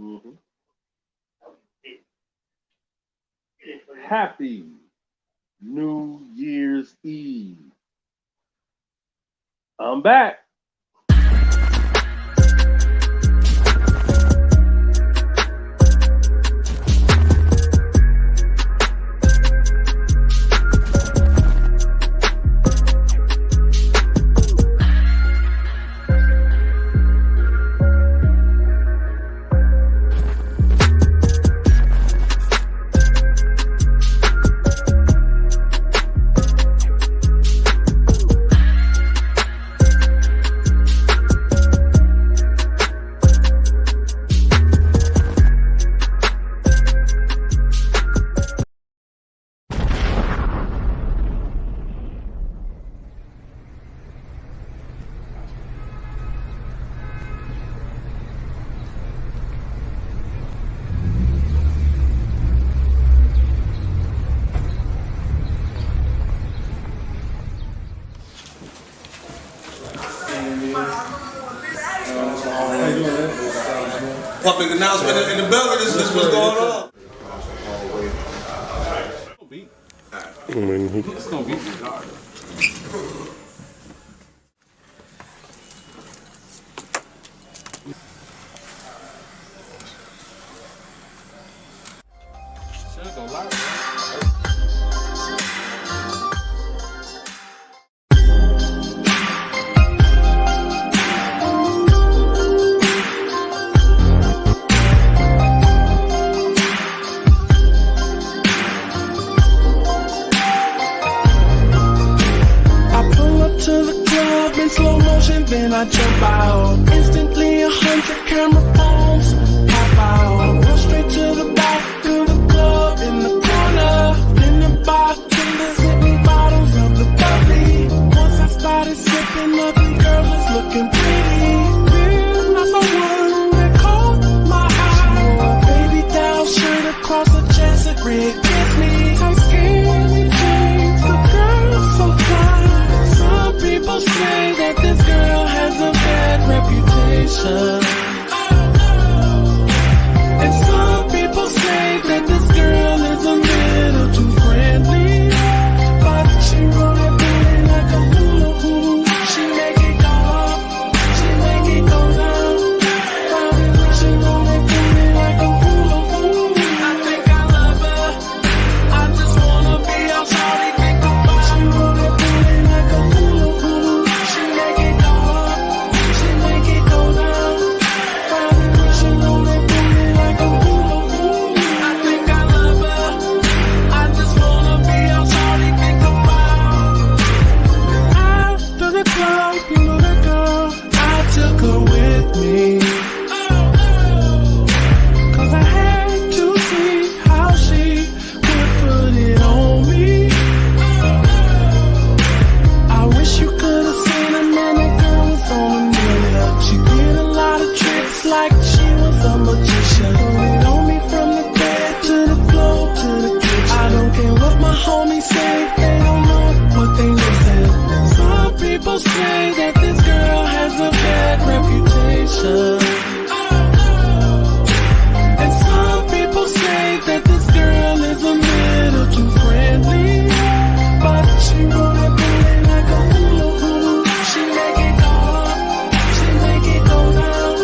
Mm-hmm. Happy New Year's Eve. I'm back. Public announcement in the building. This is what's going on. It's gonna be regardless. Should go live. Then I jump out. Instantly 100 camera phones pop out. I run straight to the back of the club in the corner. In the bartenders hit me bottles of the bubbly. Once I started sipping, ugly girls was looking pretty. Then I saw one that caught my eye. She wore a baby doll shirt across her chest, a red kiss me. I'm skinny jeans, the girl so fly. Some people say that this girl has a bad reputation. And some people say that this girl is a little too friendly. But she roll that booty like a hula hoop. She make it go up, she make it go down. She roll that booty like a hula hoop. I think I love her, I just wanna be all shawty think about. She roll that booty like a hula hoop. She make it go up, she make it go down. She roll that booty like a hula hoop. I think I love her, I just wanna be all shawty think about. After the club, you know the girl, I took her with me. Cause I had to see how she would put it on me. I wish you could have seen her, man, that girl was on a million. She did a lot of tricks like she was a magician. Put on me from the bed to the floor to the kitchen. I don't care what my homies say, they don't know what they listen. Some people say that this girl has a bad reputation. And some people say that this girl is a little too friendly. But she roll that booty like a hula hoop. She make it go up, she make it go down.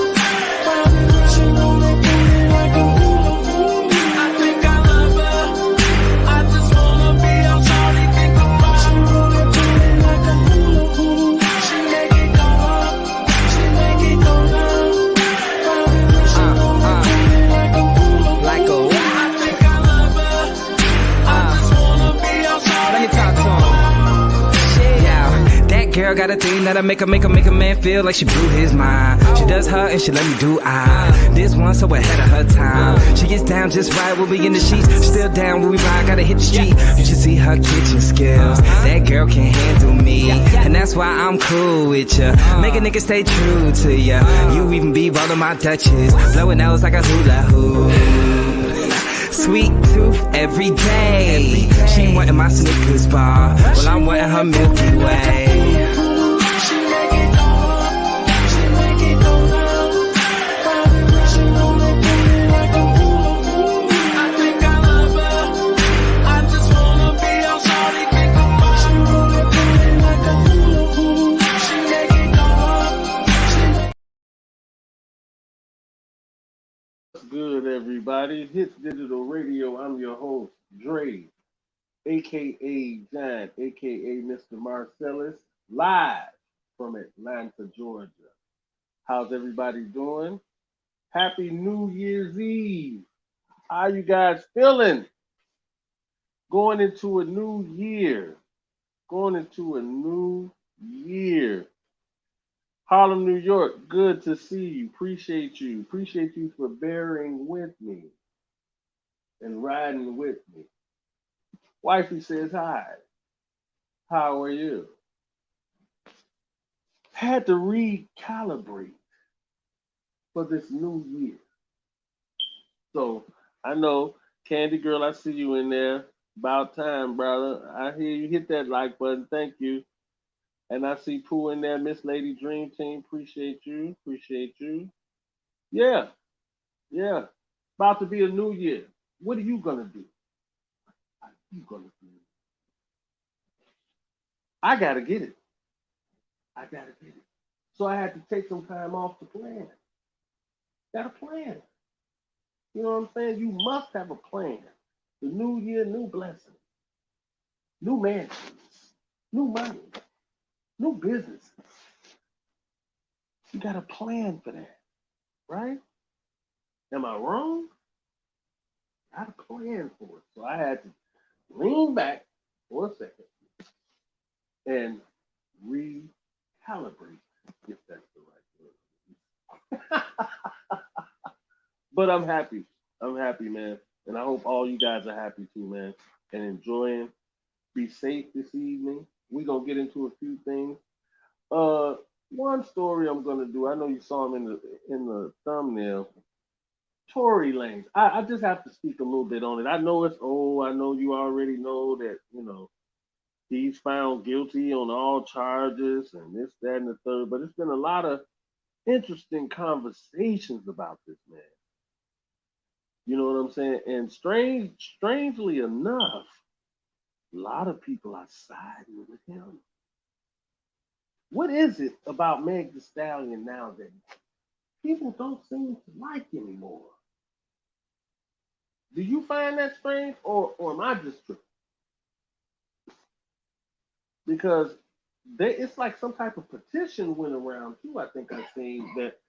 She roll that booty like a hula hoop. I think I love her, I just wanna be all shawty think about. She roll that booty like a hula hoop. She make it go up, she make it go down. She roll that booty like a hula hoop. Like a what? I think I love her, I just wanna be all shawty Let me think talk to him. about. Shit, yeah. That girl got a thing that'll make a man feel like she blew his mind. She does her and she let me do I. This one so ahead of her time. She gets down just right when we in the sheets. Still down when we ride, gotta hit the street. You should see her kitchen skills. That girl can handle me, and that's why I'm cool with ya. Make a nigga stay true to ya. You even be rolling my Dutchess, blowing nose like a hula hoop. Sweet tooth every day. She wantin' my Snickers bar, well I'm wantin' her Milky Way. She make it go up, she make it go down. She roll that booty What's good, everybody? Hitz Digital Radio. I'm your host, Dre, aka Giant, aka Mr. Marcellus, live from Atlanta, Georgia. How's everybody doing? Happy New Year's Eve. How you guys feeling? Going into a new year. Going into a new year. Harlem, New York, good to see you. Appreciate you. Appreciate you for bearing with me and riding with me. Wifey says hi. How are you? Had to recalibrate for this new year. So I know, Candy Girl, I see you in there. About time, brother. I hear you hit that like button. Thank you. And I see Pooh in there, Miss Lady Dream Team. Appreciate you. Appreciate you. Yeah, yeah. About to be a new year. What are you gonna do? What are you gonna do? I gotta get it. I gotta get it. So I had to take some time off to plan. Got a plan. You know what I'm saying? You must have a plan. The new year, new blessings, new mansions, new money, new businesses. You got a plan for that, right? Am I wrong? I had a plan for it. So I had to lean back for a second and recalibrate, if that's the right word. But I'm happy. I'm happy, man. And I hope all you guys are happy too, man. And enjoying. Be safe this evening. We're gonna get into a few things. One story I'm gonna do. I know you saw him in the thumbnail. Tory Lanez. I just have to speak a little bit on it. I know it's old. I know you already know that, he's found guilty on all charges and this, that, and the third. But it's been a lot of interesting conversations about this man. You know what I'm saying? And strangely enough, a lot of people are siding with him. What is it about Meg Thee Stallion now that people don't seem to like anymore? Do you find that strange, or am I just tripping? Because it's like some type of petition went around too. I think I've seen that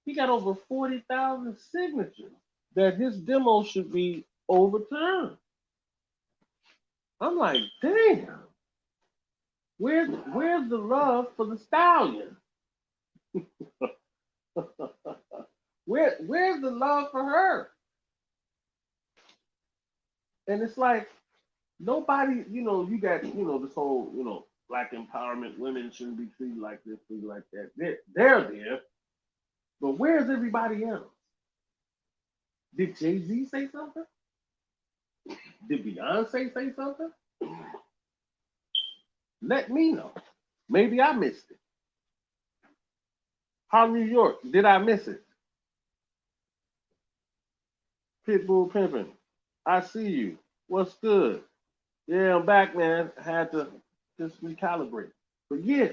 he got over 40,000 signatures that his demo should be overturned. I'm like, damn. Where's the love for the stallion? Where's the love for her? And it's like nobody, you got, this whole, black empowerment, women shouldn't be treated like this, treated like that. They're there. But where's everybody else? Did Jay-Z say something? Did Beyonce say something? Let me know. Maybe I missed it. Harlem, New York, did I miss it? Pitbull Pimpin', I see you. What's good? Yeah, I'm back, man. I had to just recalibrate. But yeah,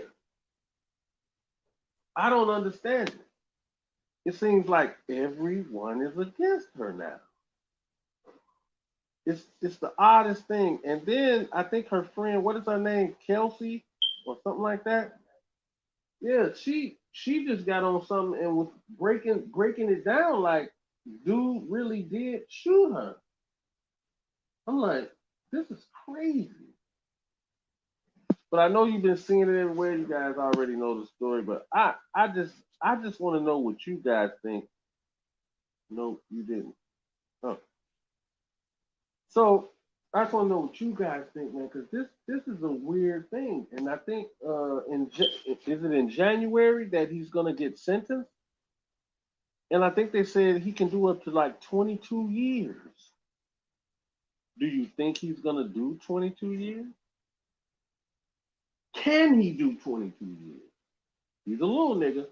I don't understand it. It seems like everyone is against her now. It's the oddest thing. And then I think her friend, what is her name? Kelsey or something like that? Yeah, she just got on something and was breaking it down like dude really did shoot her. I'm like, this is crazy. But I know you've been seeing it everywhere. You guys already know the story, but I just want to know what you guys think. No, you didn't. Oh. So I just want to know what you guys think, man, because this is a weird thing, and I think is it in January that he's gonna get sentenced? And I think they said he can do up to like 22 years. Do you think he's gonna do 22 years? Can he do 22 years? He's a little nigga.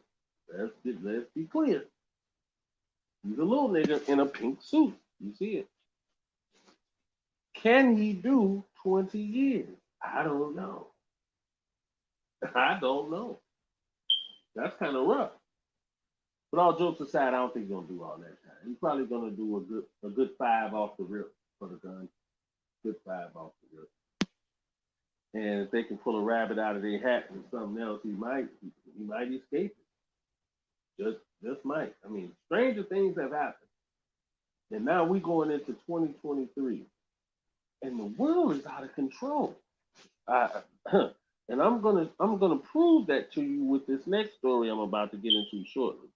Let's be clear. He's a little nigga in a pink suit. You see it. Can he do 20 years? I don't know. I don't know. That's kind of rough. But all jokes aside, I don't think he's gonna do all that time. He's probably gonna do a good 5 off the rip for the gun. Good 5 off the rip. And if they can pull a rabbit out of their hat and something else, he might escape it. Just might. I mean, stranger things have happened. And now we're going into 2023. And the world is out of control. And I'm gonna prove that to you with this next story I'm about to get into shortly.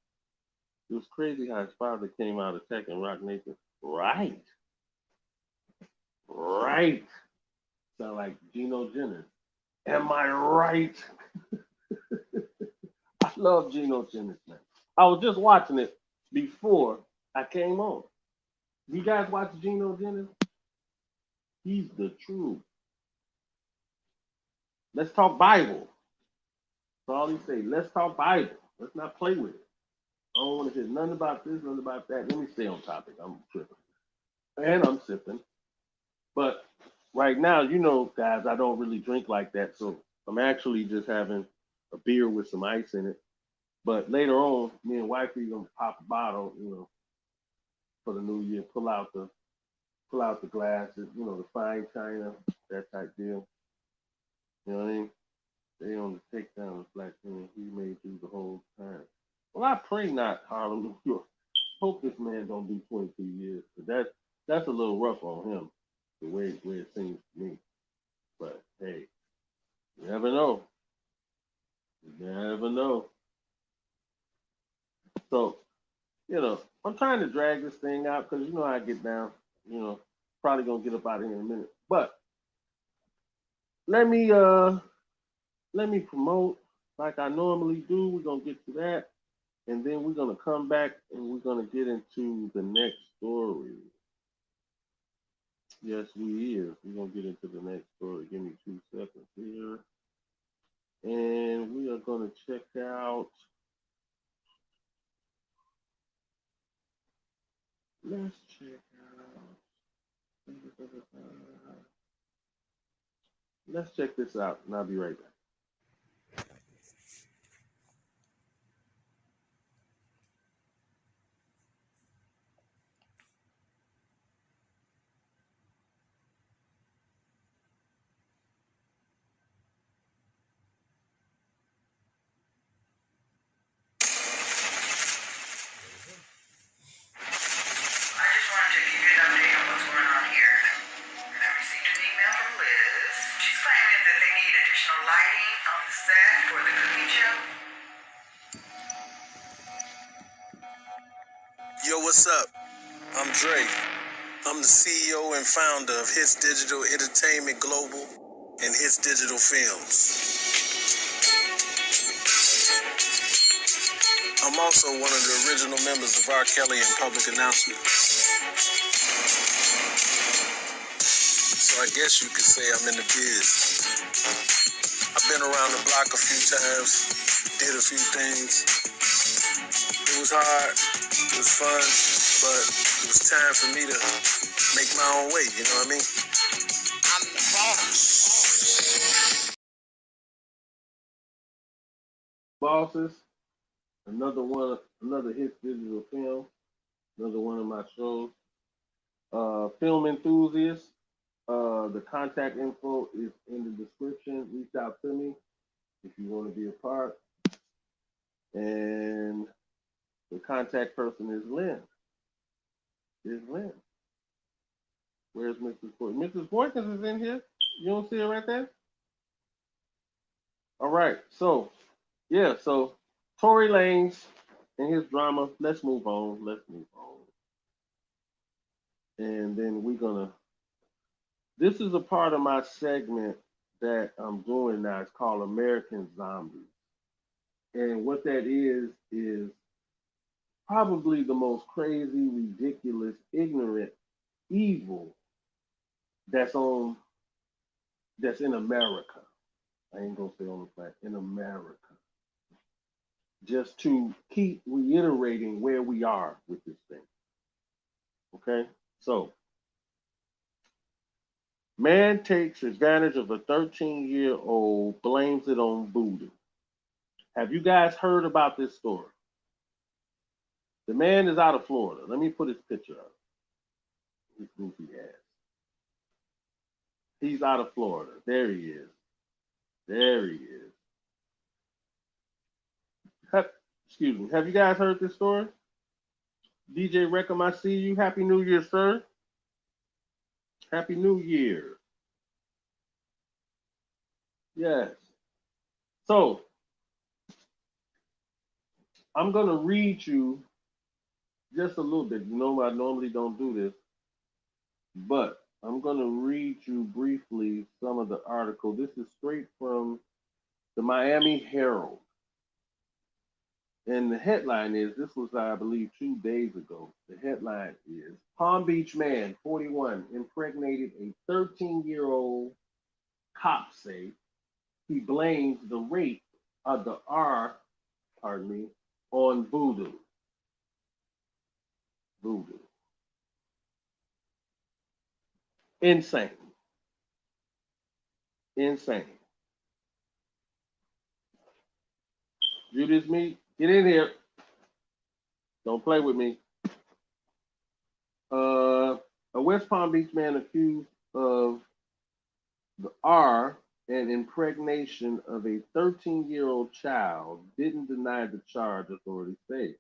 It was crazy how his father came out attacking Rock Nation. Right. Sound like Geno Jennings. Am I right? I love Geno Jennings, man. I was just watching it before I came on. You guys watch Geno Jennings? He's the truth. Let's talk Bible. That's all he say. Let's talk Bible. Let's not play with it. I don't want to hear nothing about this, nothing about that. Let me stay on topic. I'm tripping. And I'm sipping. But right now, you know, guys, I don't really drink like that. So I'm actually just having a beer with some ice in it. But later on, me and wifey gonna pop a bottle, you know, for the new year, pull out the glasses, you know, the fine china, that type deal. You know what I mean? They on the takedown of black man he made through the whole time. Well, I pray not, Harlem, New York. Hope this man don't do 22 years. But that's a little rough on him, the way it seems to me. But hey, you never know. You never know. So, you know, I'm trying to drag this thing out because you know how I get down. You know, probably gonna get up out of here in a minute. But let me promote like I normally do. We're gonna get to that. And then we're going to come back and we're going to get into the next story. Yes, we is. We're going to get into the next story. Give me 2 seconds here. And we are going to check out. Let's check this out and I'll be right back. Yo, what's up? I'm Dre. I'm the CEO and founder of Hitz Digital Entertainment Global and Hitz Digital Films. I'm also one of the original members of R.kelly and Public Announcement. So I guess you could say I'm in the biz. I've been around the block a few times, did a few things. It was hard, it was fun, but it was time for me to make my own way, you know what I mean? I'm the boss. Bosses, another Hitz Digital Film, another one of my shows. Film enthusiasts, the contact info is in the description. Reach out to me if you want to be a part. And the contact person is Lynn. Where's Mrs. Boykins? Mrs. Boykins is in here. You don't see her right there? All right. So Tory Lanez and his drama. Let's move on. And then this is a part of my segment that I'm doing now. It's called American Zombies. And what that is probably the most crazy, ridiculous, ignorant, evil that's in America. I ain't gonna say on the planet, in America. Just to keep reiterating where we are with this thing. Okay? So, man takes advantage of a 13-year-old, blames it on Voodoo. Have you guys heard about this story? The man is out of Florida. Let me put his picture up. His goofy ass. He's out of Florida. There he is. There he is. Excuse me. Have you guys heard this story? DJ Reckham, I see you. Happy New Year, sir. Happy New Year. Yes. So, I'm going to read you just a little bit. You know, I normally don't do this, but I'm going to read you briefly some of the article. This is straight from the Miami Herald. And the headline is, this was, I believe, 2 days ago. The headline is, Palm Beach man, 41, impregnated a 13-year-old. Cops say he blames the rape of the on Voodoo. Voodoo. Insane. Insane. Judas me, get in here. Don't play with me. A West Palm Beach man accused of the and impregnation of a 13-year-old child didn't deny the charge, authorities say.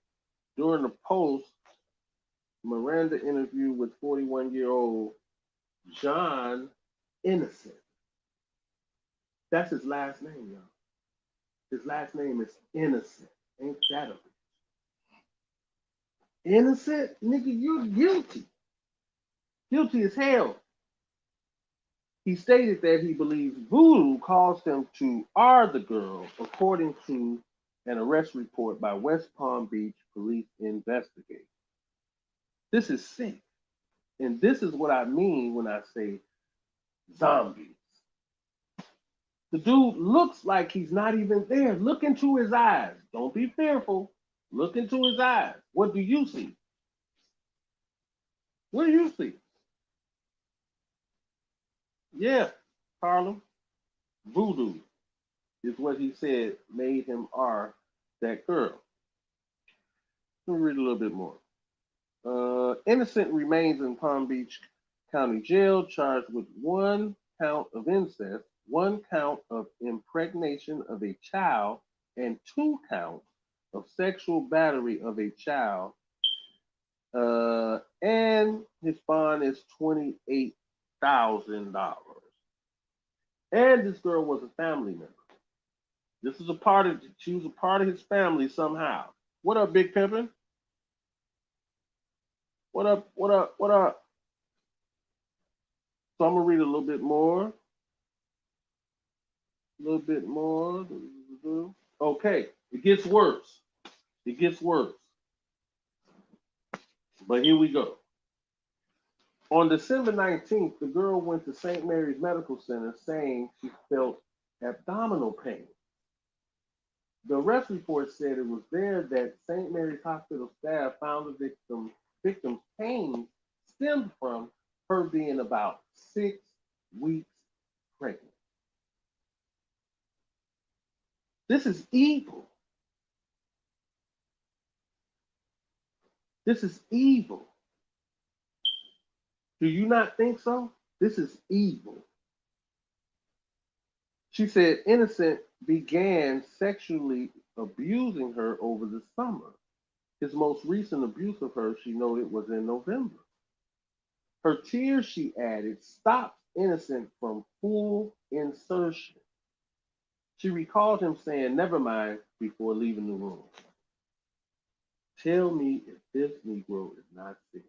During the post-Miranda interview with 41-year-old John Innocent. That's his last name, y'all. His last name is Innocent. Ain't that a bitch? Innocent? Nigga, you're guilty. Guilty as hell. He stated that he believes Voodoo caused him to the girl, according to an arrest report by West Palm Beach police investigators. This is sick. And this is what I mean when I say zombies. The dude looks like he's not even there. Look into his eyes. Don't be fearful. Look into his eyes. What do you see? What do you see? Yeah, Harlem. Voodoo is what he said made him that girl. Let me read a little bit more. Innocent remains in Palm Beach County Jail, charged with 1 count of incest, 1 count of impregnation of a child, and 2 counts of sexual battery of a child. And his bond is $28,000. And this girl was a family member. She was a part of his family somehow. What up, Big Pimpin'? What up? So I'm gonna read a little bit more. Okay, it gets worse. But here we go. On December 19th, the girl went to St. Mary's Medical Center saying she felt abdominal pain. The arrest report said it was there that St. Mary's Hospital staff found the victim's pain stemmed from her being about 6 weeks pregnant. This is evil. This is evil. Do you not think so? This is evil. She said Innocent began sexually abusing her over the summer. His most recent abuse of her, she noted, was in November. Her tears, she added, stopped Innocent from full insertion. She recalled him saying, "Never mind," before leaving the room. Tell me if this Negro is not sick.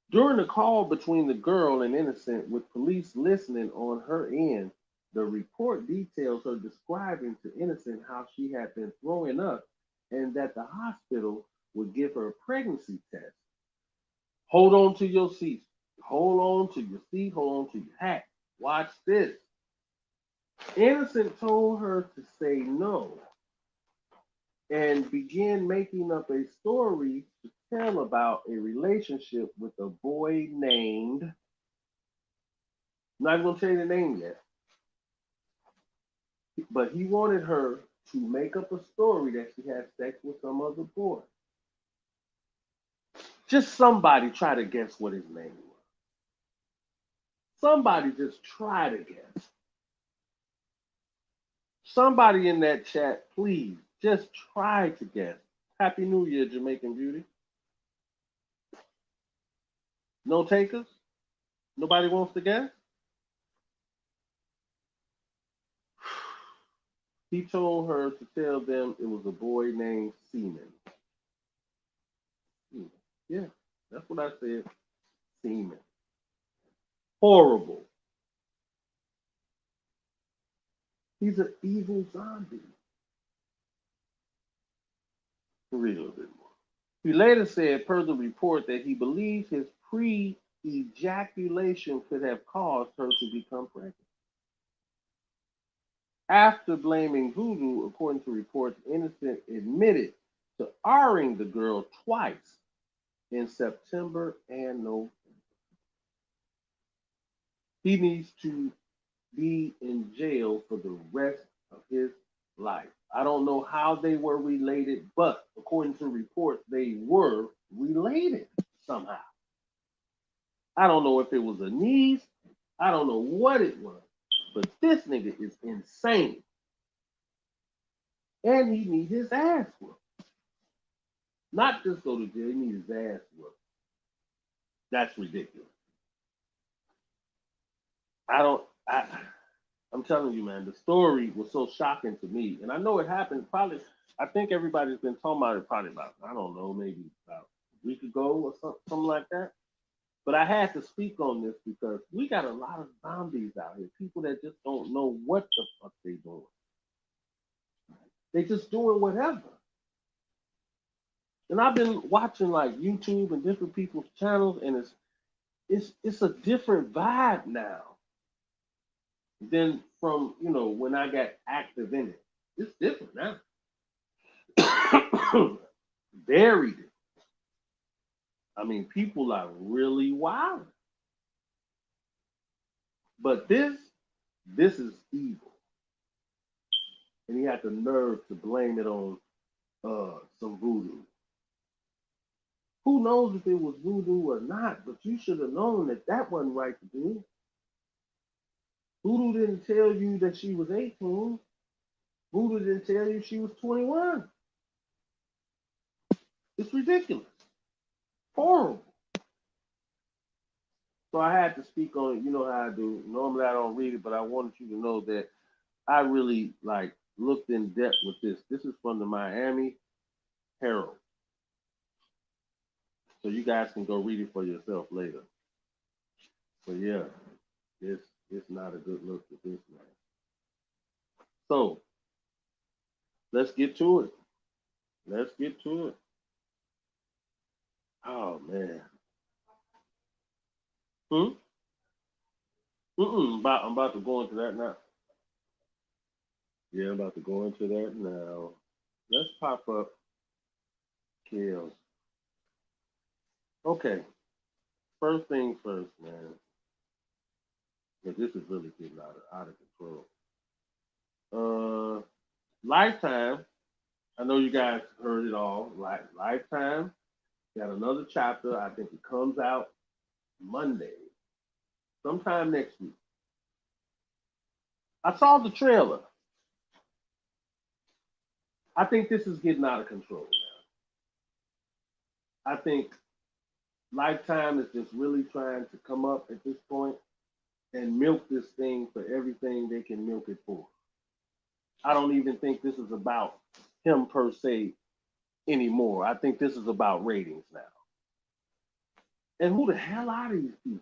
During the call between the girl and Innocent, with police listening on her end, the report details her describing to Innocent how she had been throwing up and that the hospital would give her a pregnancy test. Hold on to your seat. Hold on to your seat. Hold on to your hat. Watch this. Innocent told her to say no and began making up a story to tell about a relationship with a boy named, I'm not going to tell you the name yet, but he wanted her to make up a story that she had sex with some other boy. Just somebody try to guess what his name was. Somebody just try to guess. Somebody in that chat, please, just try to guess. Happy New Year, Jamaican Beauty. No takers? Nobody wants to guess? He told her to tell them it was a boy named Seaman. Yeah, that's what I said. Seaman. Horrible. He's an evil zombie. Read a little bit more. He later said, per the report, that he believes his pre-ejaculation could have caused her to become pregnant. After blaming Voodoo, according to reports, Innocent admitted to R-ing the girl twice in September and November. He needs to be in jail for the rest of his life. I don't know how they were related, but according to reports, they were related somehow. I don't know if it was a niece. I don't know what it was, but this nigga is insane. And he needs his ass whooped. Not just go to jail, he needs his ass whooped. That's ridiculous. I'm telling you, man, the story was so shocking to me. And I know it happened probably, I think everybody's been talking about it probably about, I don't know, maybe about a week ago or something like that. But I had to speak on this because we got a lot of zombies out here, people that just don't know what the fuck they doing. They just doing whatever. And I've been watching like YouTube and different people's channels, and it's a different vibe now than from, when I got active in it. It's different now. Very different. I mean, people are really wild. But this is evil. And he had the nerve to blame it on some voodoo. Who knows if it was voodoo or not, but you should have known that wasn't right to do. Voodoo didn't tell you that she was 18. Voodoo didn't tell you she was 21. It's ridiculous. Horrible. So I had to speak on it. You know how I do. Normally I don't read it, but I wanted you to know that I really looked in depth with this. This is from the Miami Herald. So you guys can go read it for yourself later. But yeah, it's not a good look at this, man. So let's get to it. Let's get to it. Oh man. I'm about to go into that now. Yeah, I'm about to go into that now. Let's pop up kills. Okay. First thing first, man. Because this is really getting out of control. Lifetime. I know you guys heard it all. Lifetime got another chapter. I think it comes out Monday, sometime next week. I saw the trailer. I think this is getting out of control now. I think Lifetime is just really trying to come up at this point and milk this thing for everything they can milk it for. I don't even think this is about him per se anymore. I think this is about ratings now. And who the hell are these people?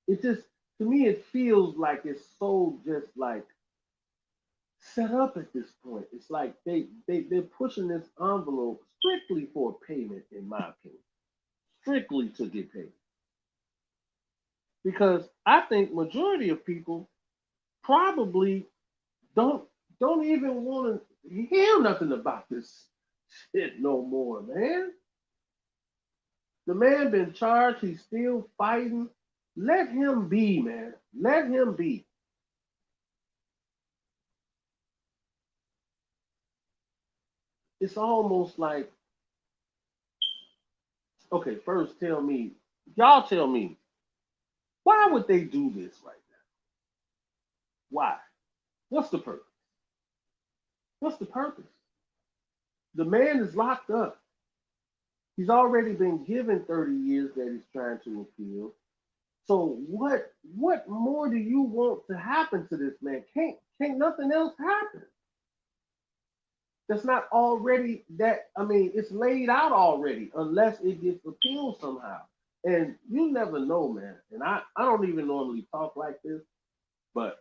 It just, to me, it feels like it's so just set up at this point. It's like they're pushing this envelope strictly for payment, in my opinion. Strictly to get paid. Because I think majority of people probably don't even want to hear nothing about this shit no more, man. The man been charged, he's still fighting. Let him be, man. Let him be. it's almost like, okay, first y'all tell me, why would they do this right now? Why? What's the purpose? What's the purpose? The man is locked up. He's already been given 30 years that he's trying to appeal. So what more do you want to happen to this man? Can't nothing else happen. That's not already it's laid out already unless it gets appealed somehow. And you never know, man. And I don't even normally talk like this, but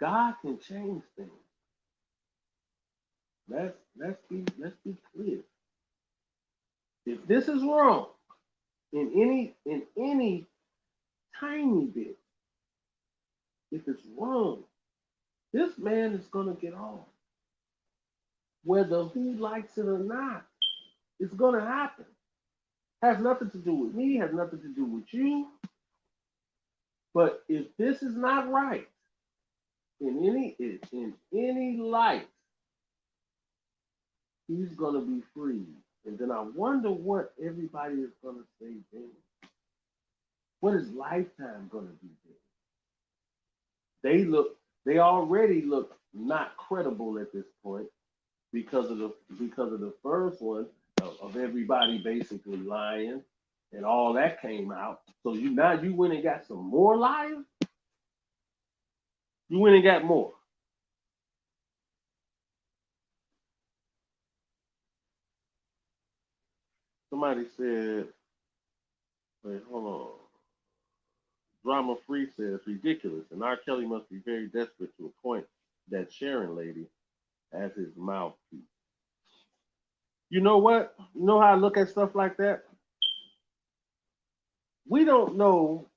God can change things. Let's be clear. If this is wrong in any tiny bit, if it's wrong, this man is gonna get off. Whether who likes it or not, it's gonna happen. Has nothing to do with me, has nothing to do with you. But if this is not right in any light, he's gonna be free. And then I wonder what everybody is gonna say then. What is Lifetime gonna do then? They already look not credible at this point because of the first one of everybody basically lying and all that came out. So you went and got some more liars. You went and got more. Somebody said, wait, hold on. Drama Free says ridiculous, and R.kelly must be very desperate to a point that Sharon lady as his mouthpiece. You know what? You know how I look at stuff like that? We don't know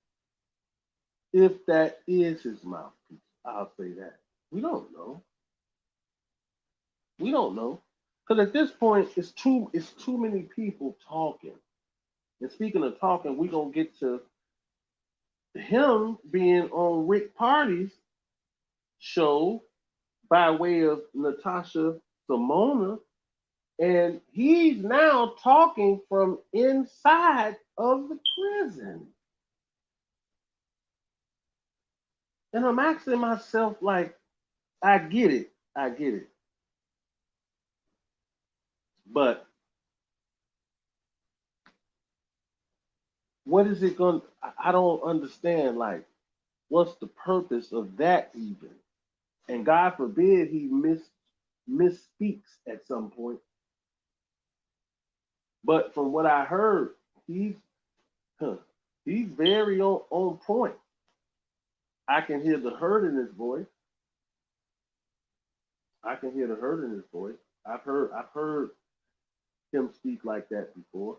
if that is his mouthpiece. I'll say that. We don't know. We don't know. Because at this point, it's too many people talking. And speaking of talking, we're going to get to him being on Rick Party's show by way of Natasha Simona, and he's now talking from inside of the prison. And I'm asking myself, like, I get it. But what is it going to, I don't understand, like, what's the purpose of that even? And God forbid he misspeaks at some point. But from what I heard, he's very on point. I can hear the hurt in his voice. I've heard him speak like that before.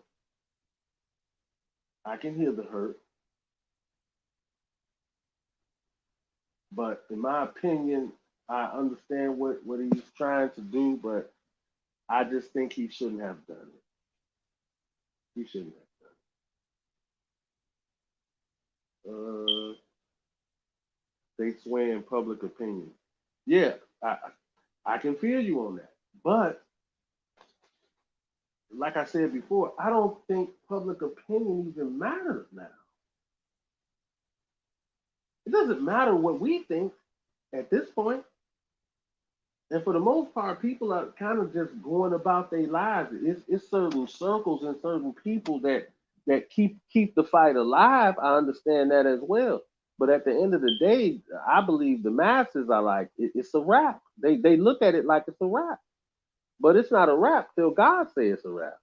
I can hear the hurt. But in my opinion, I understand what he's trying to do, but I just think he shouldn't have done it. He shouldn't have done it. They sway in public opinion. Yeah, I can feel you on that. But like I said before, I don't think public opinion even matters now. It doesn't matter what we think at this point. And for the most part, people are kind of just going about their lives. It's certain circles and certain people that keep the fight alive. I understand that as well. But at the end of the day, I believe the masses are like, it's a wrap. They look at it like it's a wrap. But it's not a wrap till God says it's a wrap.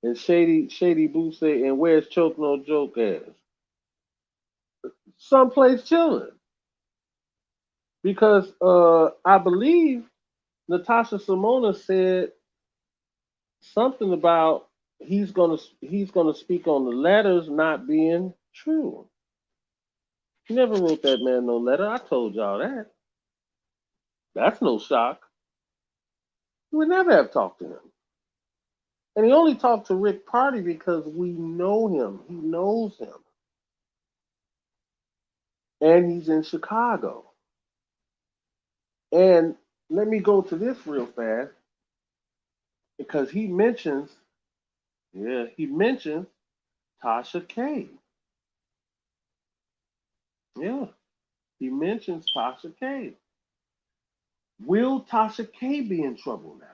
And Shady Boo say, and where's Choke No Joke at? Someplace chilling. Because I believe Natasha Simona said something about he's gonna speak on the letters not being true. He never wrote that man no letter. I told y'all that. That's no shock. We would never have talked to him. And he only talked to Rick Party because we know him. He knows him. And he's in Chicago. And let me go to this real fast because he mentions Tasha K. Yeah, he mentions Tasha K. Will Tasha K be in trouble now?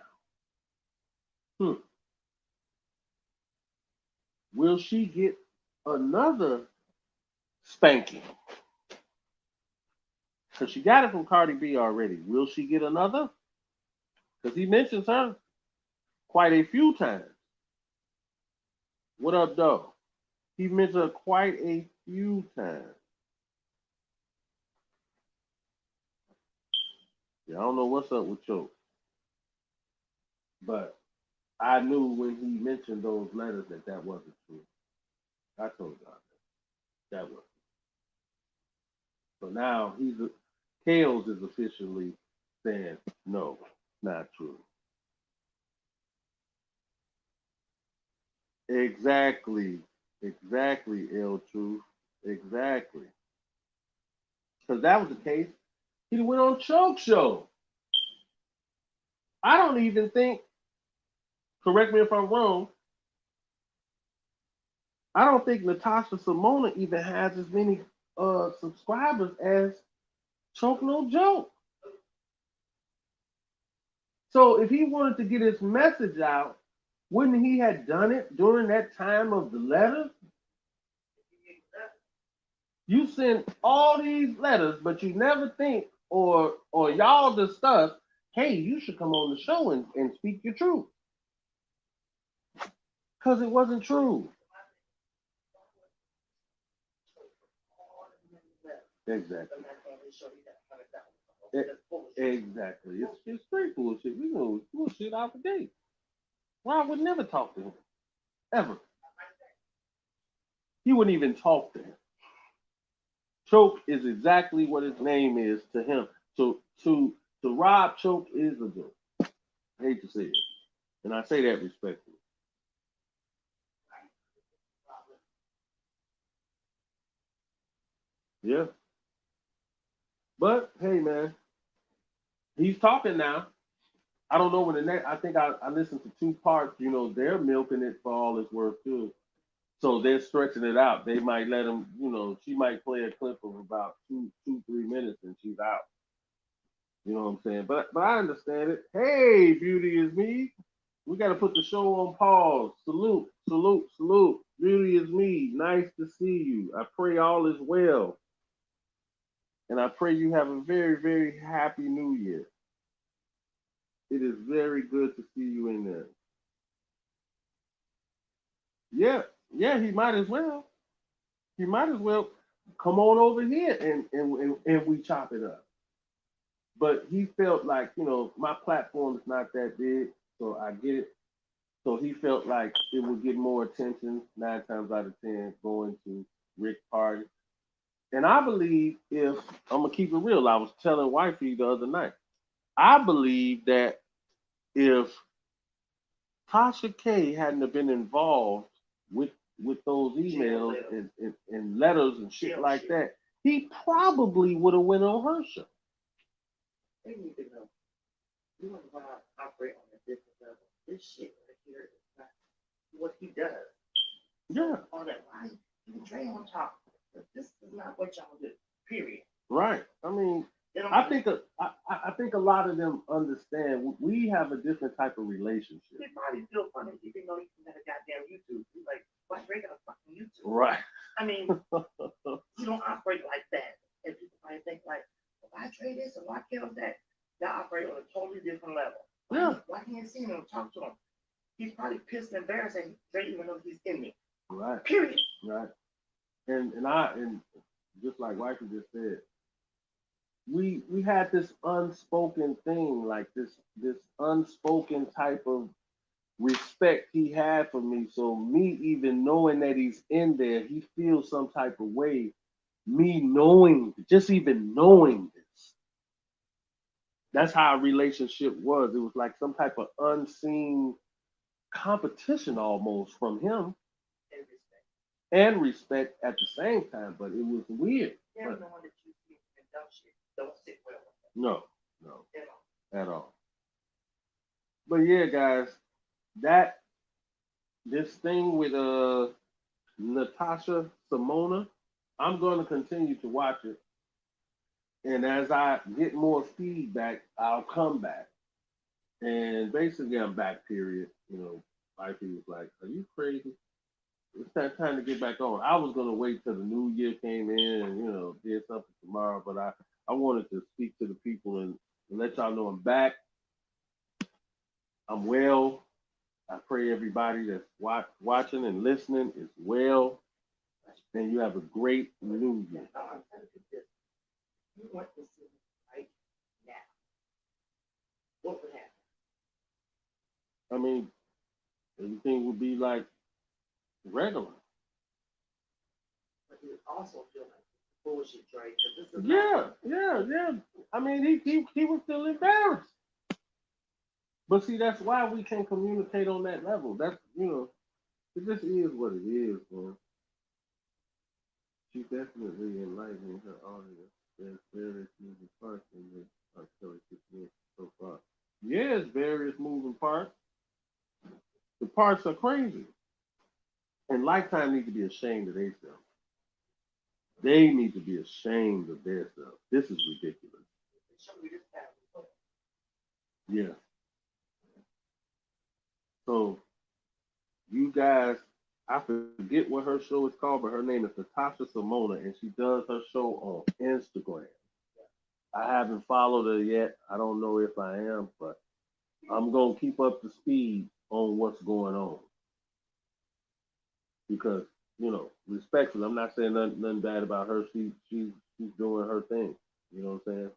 Will she get another spanking? Because she got it from Cardi B already. Will she get another? Because he mentions her quite a few times. What up, though? He mentioned her quite a few times. Yeah, I don't know what's up with Choke, but I knew when he mentioned those letters that wasn't true. I told y'all that wasn't. So now Kales is officially saying no, not true. Exactly, L Truth, exactly. Because that was the case. He went on Choke Show. I don't even think. Correct me if I'm wrong. I don't think Natasha Simona even has as many subscribers as Choke No Joke. So if he wanted to get his message out, wouldn't he have done it during that time of the letters? You send all these letters, but you never think or y'all discuss, hey, you should come on the show and speak your truth. Because it wasn't true. Exactly. Exactly. It's straight bullshit. We know bullshit out the gate. Ron would never talk to him. Ever. He wouldn't even talk to him. Choke is exactly what his name is to him. So to Rob, Choke is a joke. I hate to say it. And I say that respectfully. Yeah. But hey man, he's talking now. I don't know when the next I think I listened to two parts, they're milking it for all it's worth too. So they're stretching it out. They might let him, she might play a clip of about 3 minutes and she's out. You know what I'm saying? But I understand it. Hey, beauty is me. We got to put the show on pause. Salute, salute, salute. Beauty is me. Nice to see you. I pray all is well. And I pray you have a very, very happy new year. It is very good to see you in there. Yeah, he might as well. He might as well come on over here and we chop it up. But he felt like, my platform is not that big, so I get it. So he felt like it would get more attention 9 times out of 10 going to Rick's party. And I believe if I'm gonna keep it real, I was telling Wifey the other night. I believe that if Tasha K hadn't have been involved with those emails and letters and shit like that, he probably would have went on her show. They need to know. You want to operate on a different level. This shit right here is not what he does. Yeah. All that why you can train on top. But this is not what y'all do. Period. Right. I mean, I think a lot of them understand we have a different type of relationship. They probably feel funny even though he got a goddamn YouTube. He's like, why Drake got a fucking YouTube? Right. I mean, you don't operate like that. And people probably think like, well, why Drake this and why Kelly that? Y'all operate on a totally different level. Why he ain't seen him talk to him? He's probably pissed and embarrassing Drake even though he's in me. Right. Period. Right. And just like Wifey just said, we had this unspoken thing, like this unspoken type of respect he had for me. So me even knowing that he's in there, he feels some type of way. Me knowing, just even knowing this. That's how our relationship was. It was like some type of unseen competition almost from him. And respect at the same time, but it was weird. Yeah, knowing that you and dumb shit don't sit well with him. No. No, at all. at all. But yeah, guys, this thing with Natasha Simona, I'm going to continue to watch it, and as I get more feedback, I'll come back. And basically, I'm back. Period. You know, wifey was like, "Are you crazy? It's that time to get back on." I was gonna wait till the new year came in and did something tomorrow, but I wanted to speak to the people and let y'all know I'm back. I'm well. I pray everybody that's watching and listening is well, and you have a great new year. You want to see right now, what would happen? I mean, everything would be like regular. But you would also feel like bullshit, right? Because this is Yeah. I mean, he was still embarrassed. But see, that's why we can't communicate on that level. That's it just is what it is, man. She definitely enlightening her audience. There's various moving parts in this R.kelly situation so far. Yeah, it's various moving parts. The parts are crazy. And Lifetime need to be ashamed of themselves. They need to be ashamed of themselves. This is ridiculous. show me this pattern. Yeah. So you guys, I forget what her show is called, but her name is Tasha Simona, and she does her show on Instagram. I haven't followed her yet. I don't know if I am, but I'm gonna keep up to speed on what's going on. Because, respectfully, I'm not saying nothing bad about her. She's doing her thing. You know what I'm saying?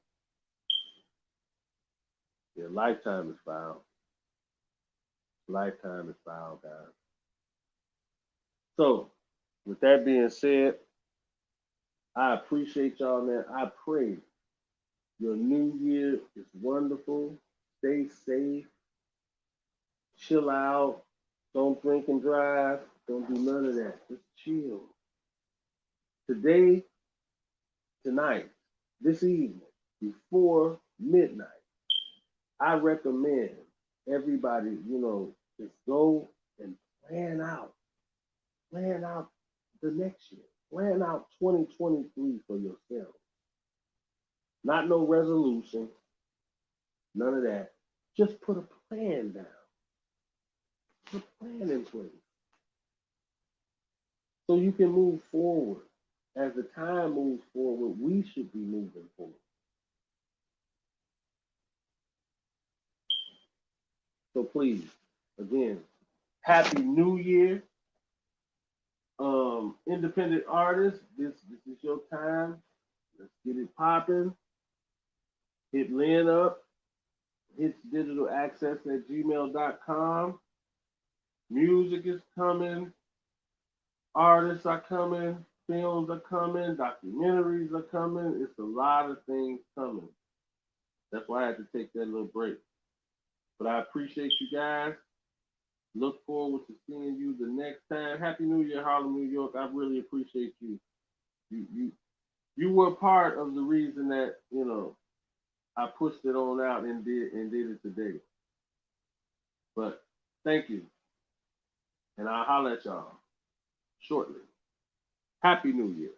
Yeah, Lifetime is foul. Lifetime is foul, guys. So, with that being said, I appreciate y'all, man. I pray your new year is wonderful. Stay safe. Chill out. Don't drink and drive. Don't do none of that. Just chill. Tonight, this evening, before midnight, I recommend everybody, just go and plan out the next year. Plan out 2023 for yourself. Not no resolution, none of that. Just put a plan down. Put a plan in place. So you can move forward. As the time moves forward, we should be moving forward. So please, again, Happy New Year. Independent artists, this is your time. Let's get it popping. Hit Lynn up. hitzdigitalaccess@gmail.com. Music is coming. Artists are coming. Films are coming. Documentaries are coming. It's a lot of things coming. That's why I had to take that little break. But I appreciate you guys. Look forward to seeing you the next time. Happy New Year, Harlem, New York. I really appreciate you. You were part of the reason that, I pushed it on out and did it today. But thank you. And I'll holler at y'all shortly. Happy New Year.